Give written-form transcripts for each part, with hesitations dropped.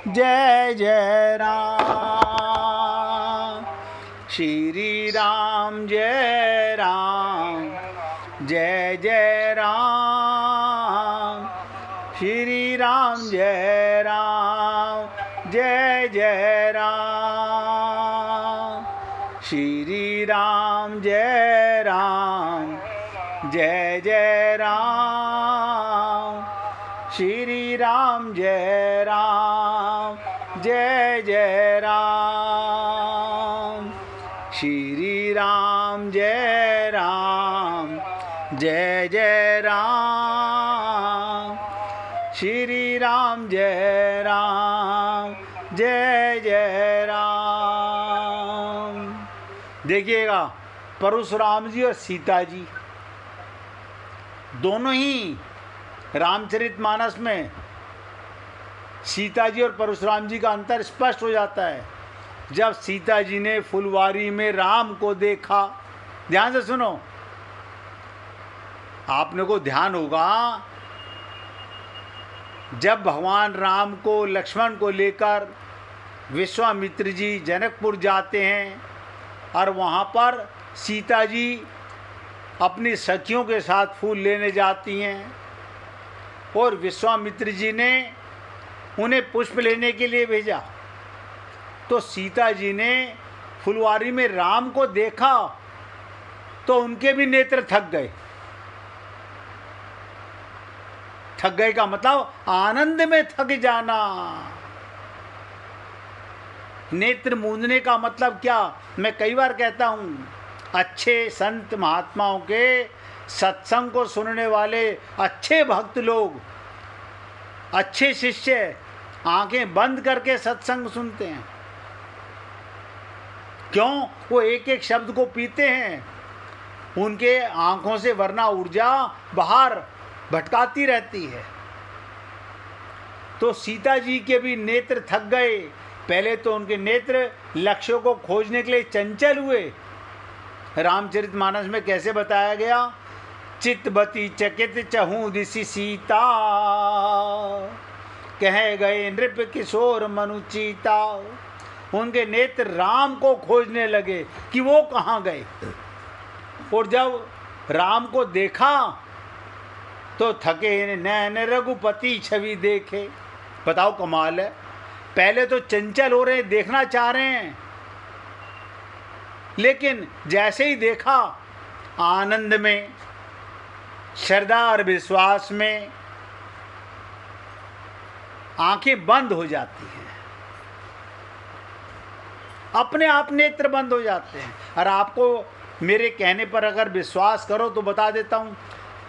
जय जय राम। श्री राम जय राम, जय जय राम। श्री राम जय राम, जय जय राम। श्री राम जय राम, जय जय राम। श्री राम जय राम, जय जय राम। श्री राम जय राम, जय जय राम। श्री राम जय राम, जय जय राम। देखिएगा, परशुराम जी और सीता जी दोनों ही रामचरितमानस में सीता जी और परशुराम जी का अंतर स्पष्ट हो जाता है। जब सीता जी ने फुलवारी में राम को देखा, ध्यान से सुनो, आपने को ध्यान होगा, जब भगवान राम को लक्ष्मण को लेकर विश्वामित्र जी जनकपुर जाते हैं और वहाँ पर सीता जी अपनी सखियों के साथ फूल लेने जाती हैं और विश्वामित्र जी ने उन्हें पुष्प लेने के लिए भेजा, तो सीता जी ने फुलवारी में राम को देखा तो उनके भी नेत्र थक गए। थक गए का मतलब आनंद में थक जाना। नेत्र मूंदने का मतलब क्या, मैं कई बार कहता हूँ, अच्छे संत महात्माओं के सत्संग को सुनने वाले अच्छे भक्त लोग, अच्छे शिष्य आंखें बंद करके सत्संग सुनते हैं। क्यों? वो एक एक शब्द को पीते हैं। उनके आंखों से वरना ऊर्जा बाहर भटकाती रहती है। तो सीता जी के भी नेत्र थक गए। पहले तो उनके नेत्र लक्ष्य को खोजने के लिए चंचल हुए। रामचरितमानस में कैसे बताया गया, चितबती चकित चहूँ दिशि सीता, कह गए नृप किशोर मनुचीता। उनके नेत्र राम को खोजने लगे कि वो कहाँ गए। और जब राम को देखा तो थके नैन रघुपति छवि देखे। बताओ कमाल है, पहले तो चंचल हो रहे, देखना चाह रहे हैं, लेकिन जैसे ही देखा आनंद में, श्रद्धा और विश्वास में आंखें बंद हो जाती हैं, अपने आप नेत्र बंद हो जाते हैं। और आपको मेरे कहने पर अगर विश्वास करो तो बता देता हूँ,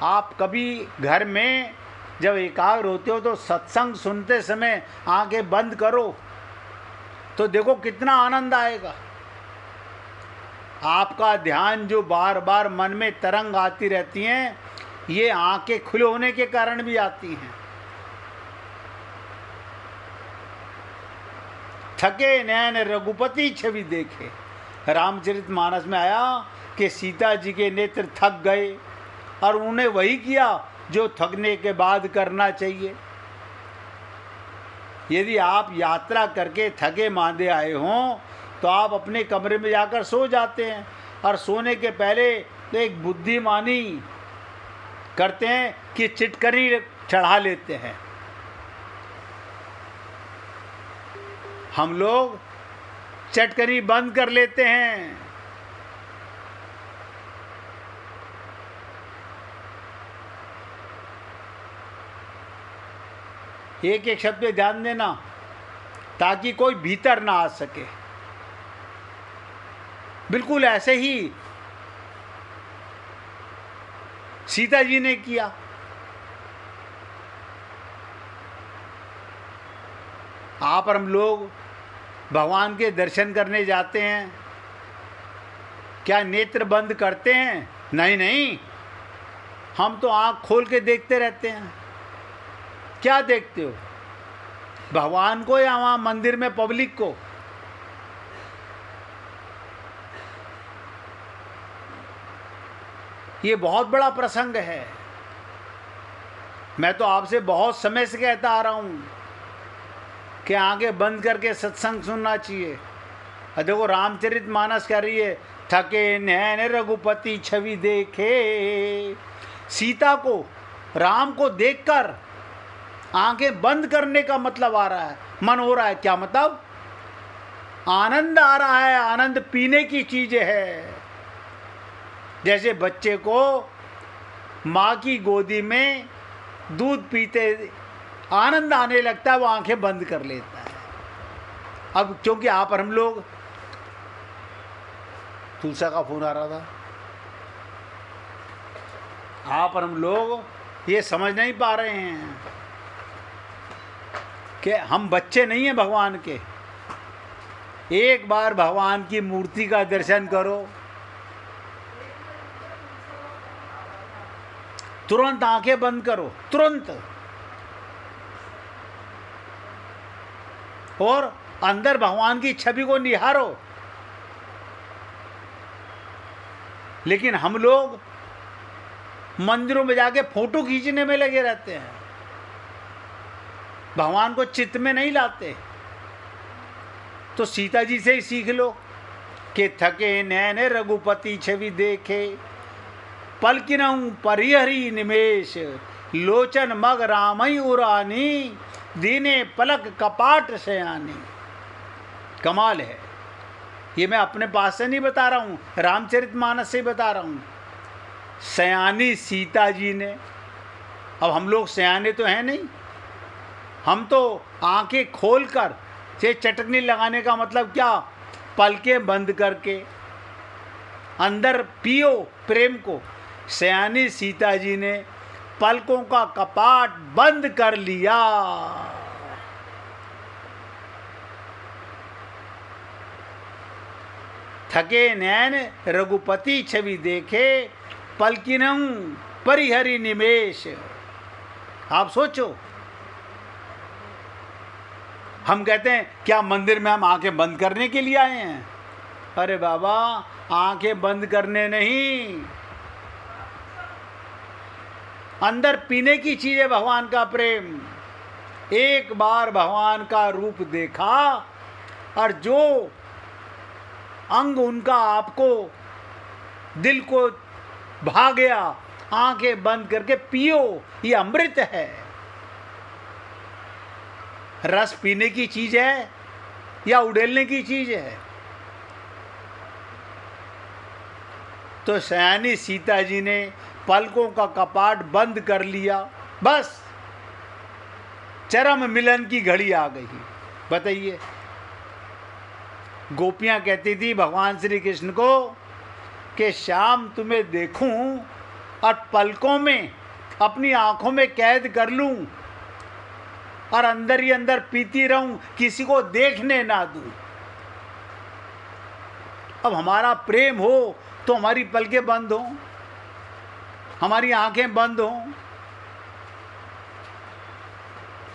आप कभी घर में जब एकाग्र होते हो तो सत्संग सुनते समय आंखें बंद करो तो देखो कितना आनंद आएगा। आपका ध्यान जो बार बार मन में तरंग आती रहती हैं, ये आंखें खुले होने के कारण भी आती हैं। थके नैन रघुपति छवि देखे। रामचरितमानस में आया कि सीता जी के नेत्र थक गए और उन्होंने वही किया जो थकने के बाद करना चाहिए। यदि आप यात्रा करके थके मांदे आए हों तो आप अपने कमरे में जाकर सो जाते हैं और सोने के पहले एक बुद्धिमानी करते हैं कि चिटकनी चढ़ा लेते हैं। हम लोग चटकनी बंद कर लेते हैं। एक एक शब्द पे ध्यान देना ताकि कोई भीतर ना आ सके। बिल्कुल ऐसे ही सीता जी ने किया। आप और हम लोग भगवान के दर्शन करने जाते हैं, क्या नेत्र बंद करते हैं? नहीं नहीं, हम तो आँख खोल के देखते रहते हैं। क्या देखते हो, भगवान को या वहाँ मंदिर में पब्लिक को? ये बहुत बड़ा प्रसंग है। मैं तो आपसे बहुत समय से कहता आ रहा हूँ कि आंखें बंद करके सत्संग सुनना चाहिए। और देखो रामचरितमानस कह रही है, थके नैन रघुपति छवि देखे। सीता को, राम को देखकर आंखें बंद करने का मतलब आ रहा है, मन हो रहा है, क्या मतलब? आनंद आ रहा है, आनंद पीने की चीज है। जैसे बच्चे को माँ की गोदी में दूध पीते आनंद आने लगता है, वो आंखें बंद कर लेता है। अब क्योंकि आप और हम लोग, तुलसा का फोन आ रहा था, आप और हम लोग ये समझ नहीं पा रहे हैं कि हम बच्चे नहीं हैं भगवान के। एक बार भगवान की मूर्ति का दर्शन करो, तुरंत आंखें बंद करो, तुरंत, और अंदर भगवान की छवि को निहारो। लेकिन हम लोग मंदिरों में जाके फोटो खींचने में लगे रहते हैं, भगवान को चित्त में नहीं लाते। तो सीता जी से ही सीख लो कि थके नैन रघुपति छवि देखे, पलकिनऊ परिहरी निमेश, लोचन मग रामई उरानी, दीने पलक कपाट सयानी। कमाल है। ये मैं अपने पास से नहीं बता रहा हूँ, रामचरितमानस से बता रहा हूँ। सयानी सीता जी ने, अब हम लोग सयाने तो हैं नहीं, हम तो आंखें खोलकर से चटकनी लगाने का मतलब क्या, पलकें बंद करके अंदर पियो प्रेम को। सयानी सीता जी ने पलकों का कपाट बंद कर लिया। थके नैन रघुपति छवि देखे, पलकिनऊ परिहरी निमेश। आप सोचो, हम कहते हैं क्या मंदिर में हम आंखें बंद करने के लिए आए हैं? अरे बाबा, आंखें बंद करने नहीं, अंदर पीने की चीज है भगवान का प्रेम। एक बार भगवान का रूप देखा और जो अंग उनका आपको दिल को भा गया, आंखें बंद करके पियो, ये अमृत है। रस पीने की चीज है या उड़ेलने की चीज है? तो सयानी सीता जी ने पलकों का कपाट बंद कर लिया, बस चरम मिलन की घड़ी आ गई। बताइए, गोपियां कहती थी भगवान श्री कृष्ण को कि श्याम तुम्हें देखूं और पलकों में अपनी आंखों में कैद कर लूं और अंदर ही अंदर पीती रहूं, किसी को देखने ना दूं। अब हमारा प्रेम हो तो हमारी पलकें बंद हों, हमारी आंखें बंद हों।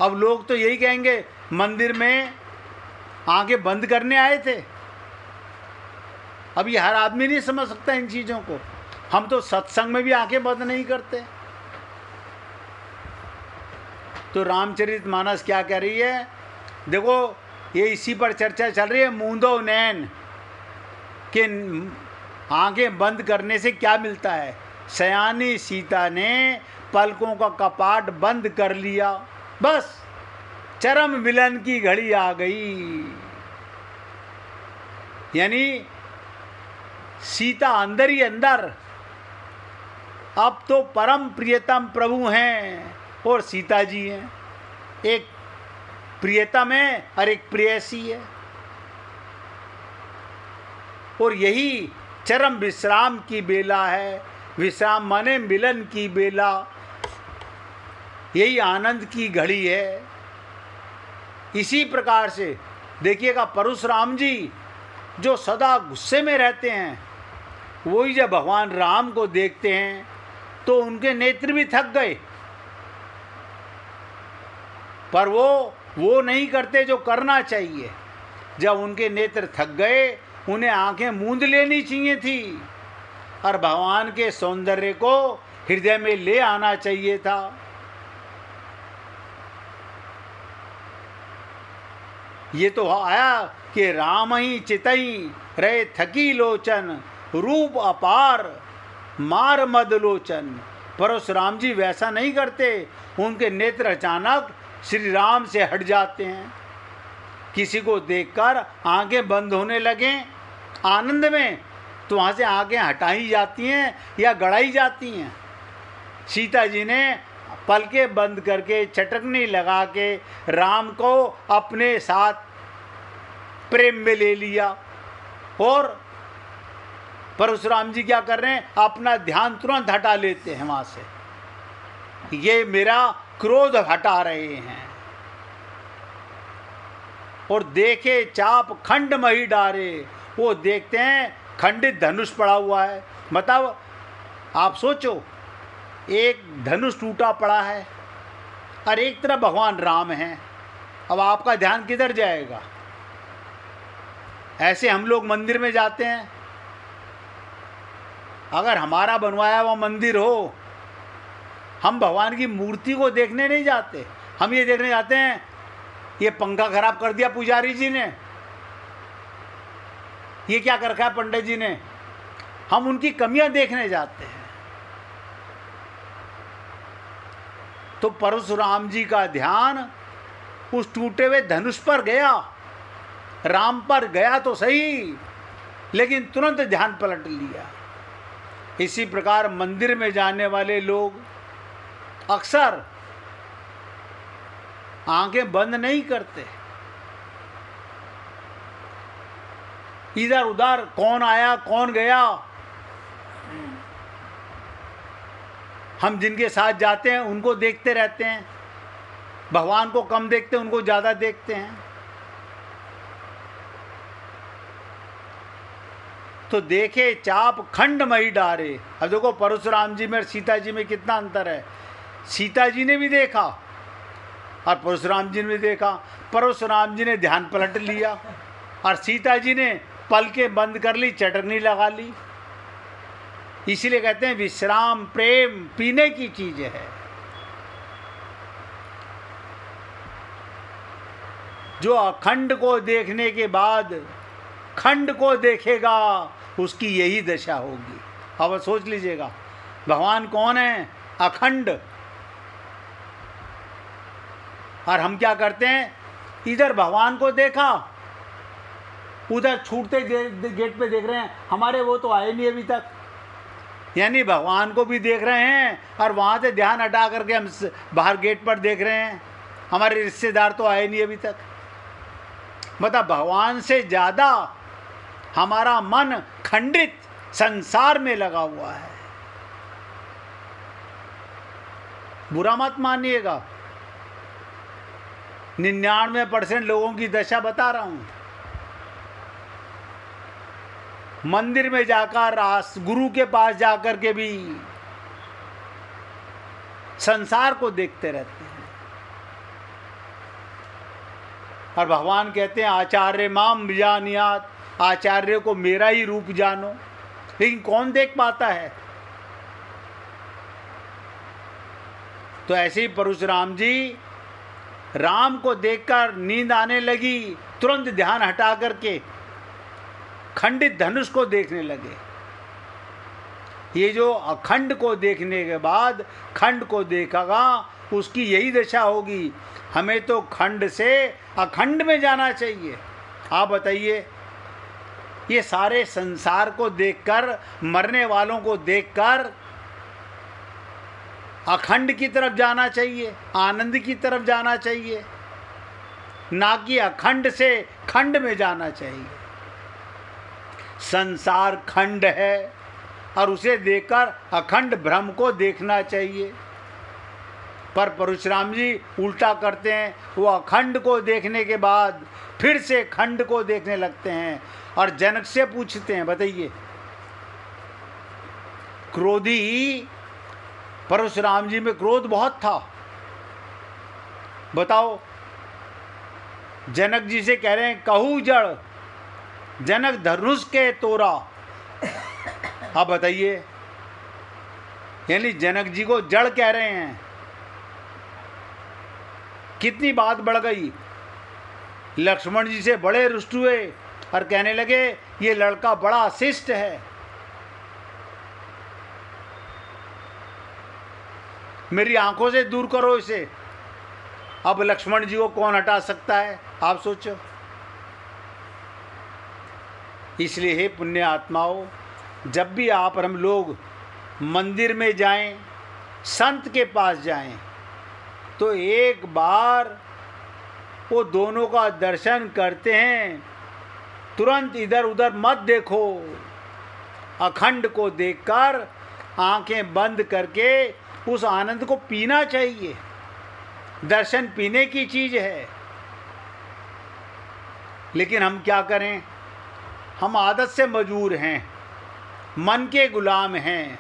अब लोग तो यही कहेंगे मंदिर में आंखें बंद करने आए थे। अब ये हर आदमी नहीं समझ सकता इन चीजों को। हम तो सत्संग में भी आंखें बंद नहीं करते। तो रामचरितमानस क्या कह रही है? देखो, ये इसी पर चर्चा चल रही है, मूंदो नैन के आंखें बंद करने से क्या मिलता है। सयानी सीता ने पलकों का कपाट बंद कर लिया, बस चरम मिलन की घड़ी आ गई। यानी सीता अंदर ही अंदर अब तो परम प्रियतम प्रभु हैं और सीता जी हैं। एक प्रियतम है और एक प्रेयसी है, और यही चरम विश्राम की बेला है। विश्राम माने मिलन की बेला, यही आनंद की घड़ी है। इसी प्रकार से देखिएगा, परशुराम जी जो सदा गुस्से में रहते हैं, वही जब भगवान राम को देखते हैं तो उनके नेत्र भी थक गए, पर वो नहीं करते जो करना चाहिए। जब उनके नेत्र थक गए, उन्हें आंखें मूंद लेनी चाहिए थी और भगवान के सौंदर्य को हृदय में ले आना चाहिए था। ये तो आया कि राम ही चितई रहे थकी लोचन, रूप अपार मार मद लोचन। परशुराम जी वैसा नहीं करते, उनके नेत्र अचानक श्री राम से हट जाते हैं। किसी को देखकर आंखें बंद होने लगें आनंद में, तो वहाँ से आंखें हटाई जाती हैं या गड़ाई जाती हैं। सीता जी ने पलकें बंद करके चटकनी लगा के राम को अपने साथ प्रेम में ले लिया। और परशुराम जी क्या कर रहे हैं, अपना ध्यान तुरंत हटा लेते हैं वहाँ से, ये मेरा क्रोध हटा रहे हैं। और देखे चाप खंड मही डारे, वो देखते हैं खंडित धनुष पड़ा हुआ है। मतलब आप सोचो, एक धनुष टूटा पड़ा है और एक तरफ भगवान राम हैं, अब आपका ध्यान किधर जाएगा? ऐसे हम लोग मंदिर में जाते हैं, अगर हमारा बनवाया हुआ मंदिर हो, हम भगवान की मूर्ति को देखने नहीं जाते, हम ये देखने जाते हैं ये पंखा खराब कर दिया पुजारी जी ने, ये क्या कर रखा है पंडित जी ने, हम उनकी कमियां देखने जाते हैं। तो परशुराम जी का ध्यान उस टूटे हुए धनुष पर गया, राम पर गया तो सही, लेकिन तुरंत ध्यान पलट लिया। इसी प्रकार मंदिर में जाने वाले लोग अक्सर आंखें बंद नहीं करते, इधर उधर कौन आया कौन गया, हम जिनके साथ जाते हैं उनको देखते रहते हैं, भगवान को कम देखते हैं, उनको ज़्यादा देखते हैं। तो देखे चाप खंड मही डारे। अब देखो परशुराम जी में और सीता जी में कितना अंतर है। सीता जी ने भी देखा और परशुराम जी ने भी देखा। परशुराम जी ने ध्यान पलट लिया और सीता जी ने पलकें बंद कर ली, चटनी लगा ली। इसीलिए कहते हैं विश्राम प्रेम पीने की चीज है। जो अखंड को देखने के बाद खंड को देखेगा, उसकी यही दशा होगी। अब सोच लीजिएगा, भगवान कौन है? अखंड। और हम क्या करते हैं, इधर भगवान को देखा, उधर छूटते गेट पे देख रहे हैं, हमारे वो तो आए नहीं अभी तक। यानी भगवान को भी देख रहे हैं और वहाँ से ध्यान हटा करके हम बाहर गेट पर देख रहे हैं, हमारे रिश्तेदार तो आए नहीं अभी तक। मतलब भगवान से ज़्यादा हमारा मन खंडित संसार में लगा हुआ है। बुरा मत मानिएगा, 99% लोगों की दशा बता रहा हूँ। मंदिर में जाकर, गुरु के पास जाकर के भी संसार को देखते रहते हैं। और भगवान कहते हैं आचार्य माम जानियात, आचार्य को मेरा ही रूप जानो। लेकिन कौन देख पाता है? तो ऐसे ही परशुराम जी राम को देखकर नींद आने लगी, तुरंत ध्यान हटा करके खंडित धनुष को देखने लगे। ये जो अखंड को देखने के बाद खंड को देखेगा, उसकी यही दशा होगी। हमें तो खंड से अखंड में जाना चाहिए। आप बताइए, ये सारे संसार को देखकर, मरने वालों को देखकर अखंड की तरफ जाना चाहिए, आनंद की तरफ जाना चाहिए, ना कि अखंड से खंड में जाना चाहिए। संसार खंड है और उसे देखकर अखंड ब्रह्म को देखना चाहिए। पर परशुराम जी उल्टा करते हैं, वो अखंड को देखने के बाद फिर से खंड को देखने लगते हैं और जनक से पूछते हैं, बताइए, क्रोधी परशुराम जी में क्रोध बहुत था, बताओ। जनक जी से कह रहे हैं कहू जड़ जनक धनुष के तोरा। आप बताइए, यानी जनक जी को जड़ कह रहे हैं। कितनी बात बढ़ गई। लक्ष्मण जी से बड़े रुष्ट हुए और कहने लगे ये लड़का बड़ा शिष्ट है, मेरी आंखों से दूर करो इसे। अब लक्ष्मण जी को कौन हटा सकता है, आप सोचो। इसलिए हे पुण्य आत्माओं, जब भी आप और हम लोग मंदिर में जाएं, संत के पास जाएं, तो एक बार वो दोनों का दर्शन करते हैं, तुरंत इधर उधर मत देखो। अखंड को देखकर आंखें बंद करके उस आनंद को पीना चाहिए। दर्शन पीने की चीज है। लेकिन हम क्या करें, हम आदत से मजबूर हैं, मन के गुलाम हैं,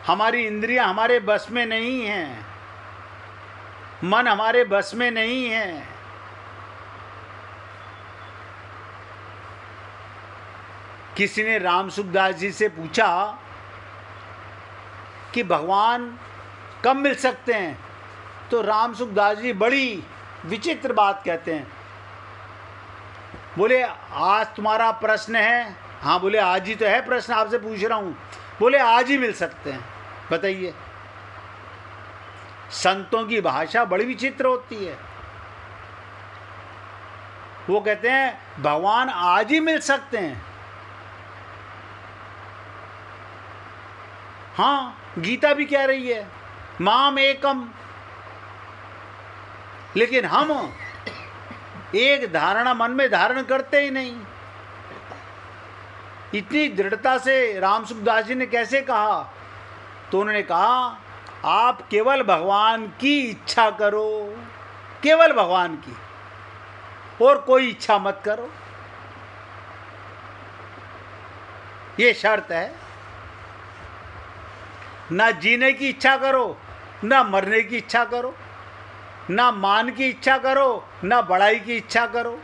हमारी इंद्रियां हमारे बस में नहीं हैं, मन हमारे बस में नहीं है। किसी ने राम सुखदास जी से पूछा कि भगवान कब मिल सकते हैं, तो राम सुखदास जी बड़ी विचित्र बात कहते हैं। बोले आज तुम्हारा प्रश्न है? हाँ। बोले आज ही तो है प्रश्न, आपसे पूछ रहा हूँ। बोले आज ही मिल सकते हैं। बताइए, संतों की भाषा बड़ी विचित्र होती है। वो कहते हैं भगवान आज ही मिल सकते हैं। हाँ, गीता भी कह रही है माम एकम। लेकिन हम एक धारणा मन में धारण करते ही नहीं। इतनी दृढ़ता से राम सुखदास जी ने कैसे कहा? तो उन्होंने कहा आप केवल भगवान की इच्छा करो, केवल भगवान की, और कोई इच्छा मत करो। ये शर्त है। ना जीने की इच्छा करो, ना मरने की इच्छा करो, ना मान की इच्छा करो, ना बड़ाई की इच्छा करो,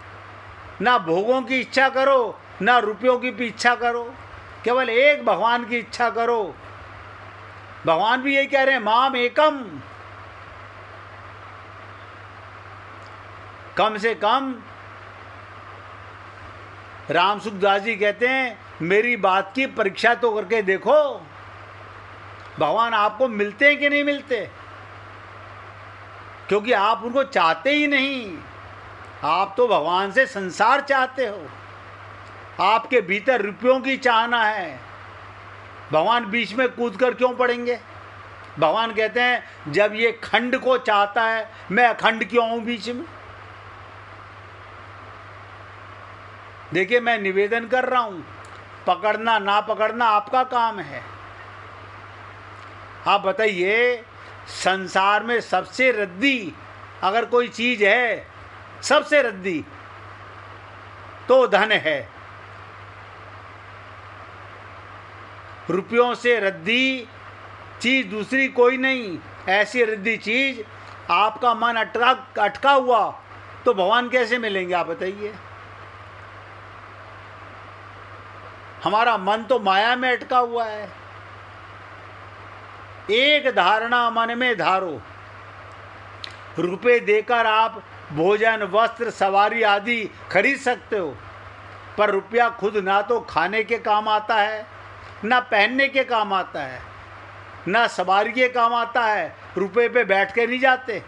ना भोगों की इच्छा करो, ना रुपयों की भी इच्छा करो। केवल एक भगवान की इच्छा करो। भगवान भी यही कह रहे हैं माम एकम। कम से कम राम सुखदास जी कहते हैं मेरी बात की परीक्षा तो करके देखो, भगवान आपको मिलते हैं कि नहीं मिलते। क्योंकि आप उनको चाहते ही नहीं। आप तो भगवान से संसार चाहते हो। आपके भीतर रुपयों की चाहना है। भगवान बीच में कूद कर क्यों पड़ेंगे? भगवान कहते हैं जब ये खंड को चाहता है, मैं अखंड क्यों आऊं बीच में? देखिए, मैं निवेदन कर रहा हूं, पकड़ना ना पकड़ना आपका काम है। आप बताइए, संसार में सबसे रद्दी अगर कोई चीज है, सबसे रद्दी, तो धन है। रुपयों से रद्दी चीज दूसरी कोई नहीं। ऐसी रद्दी चीज आपका मन अटका हुआ, तो भगवान कैसे मिलेंगे? आप बताइए। हमारा मन तो माया में अटका हुआ है। एक धारणा मन में धारो। रुपए देकर आप भोजन, वस्त्र, सवारी आदि खरीद सकते हो, पर रुपया खुद ना तो खाने के काम आता है, ना पहनने के काम आता है, ना सवारी के काम आता है। रुपए पे बैठ के नहीं जाते।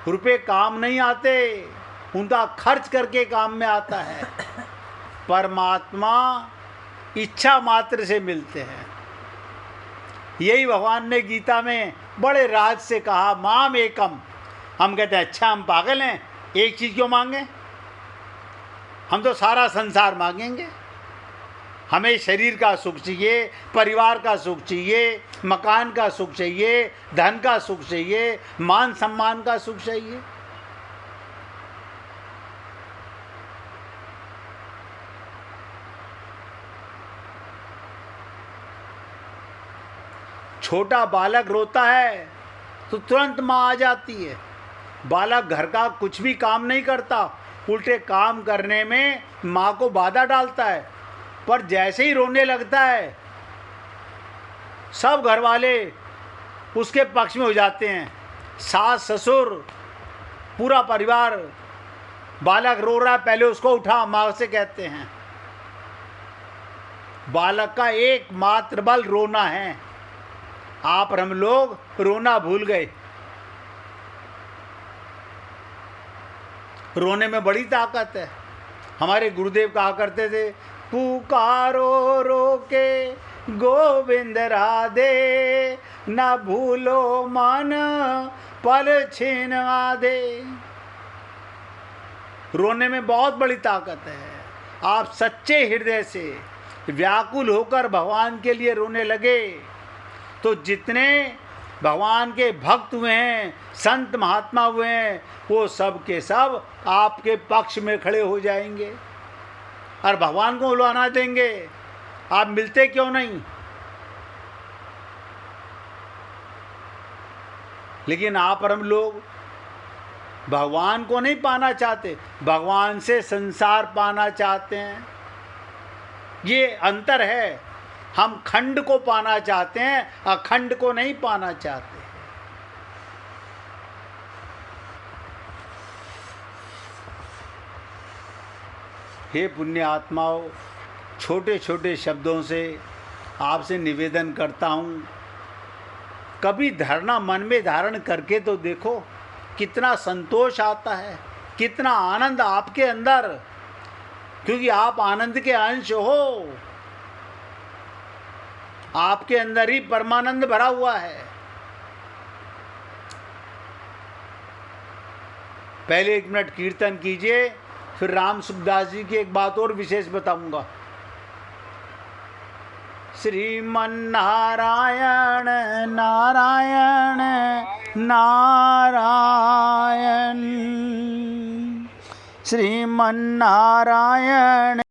रुपए काम नहीं आते, उनका खर्च करके काम में आता है। परमात्मा इच्छा मात्र से मिलते हैं। यही भगवान ने गीता में बड़े राज से कहा माम एकम। हम कहते हैं अच्छा, हम पागल हैं, एक चीज क्यों मांगे? हम तो सारा संसार मांगेंगे। हमें शरीर का सुख चाहिए, परिवार का सुख चाहिए, मकान का सुख चाहिए, धन का सुख चाहिए, मान सम्मान का सुख चाहिए। छोटा बालक रोता है तो तुरंत माँ आ जाती है। बालक घर का कुछ भी काम नहीं करता, उल्टे काम करने में माँ को बाधा डालता है। पर जैसे ही रोने लगता है, सब घर वाले उसके पक्ष में हो जाते हैं। सास, ससुर, पूरा परिवार बालक रो रहा है, पहले उसको उठा, माँ से कहते हैं। बालक का एकमात्र बल रोना है। आप और हम लोग रोना भूल गए। रोने में बड़ी ताकत है। हमारे गुरुदेव कहा करते थे, पुकारो रो के गोविंद राधे, न भूलो मन पल छीन आधे। रोने में बहुत बड़ी ताकत है। आप सच्चे हृदय से व्याकुल होकर भगवान के लिए रोने लगे तो जितने भगवान के भक्त हुए हैं, संत महात्मा हुए हैं, वो सब के सब आपके पक्ष में खड़े हो जाएंगे और भगवान को बुलाना देंगे। आप मिलते क्यों नहीं? लेकिन आप और हम लोग भगवान को नहीं पाना चाहते, भगवान से संसार पाना चाहते हैं। ये अंतर है। हम खंड को पाना चाहते हैं, अखंड को नहीं पाना चाहते। हे पुण्य आत्माओं, छोटे छोटे शब्दों से आपसे निवेदन करता हूँ, कभी धरना मन में धारण करके तो देखो, कितना संतोष आता है, कितना आनंद आपके अंदर, क्योंकि आप आनंद के अंश हो। आपके अंदर ही परमानंद भरा हुआ है। पहले 1 मिनट कीर्तन कीजिए, फिर राम सुखदास जी की एक बात और विशेष बताऊंगा। श्रीमन नारायण नारायण नारायण, श्रीमन नारायण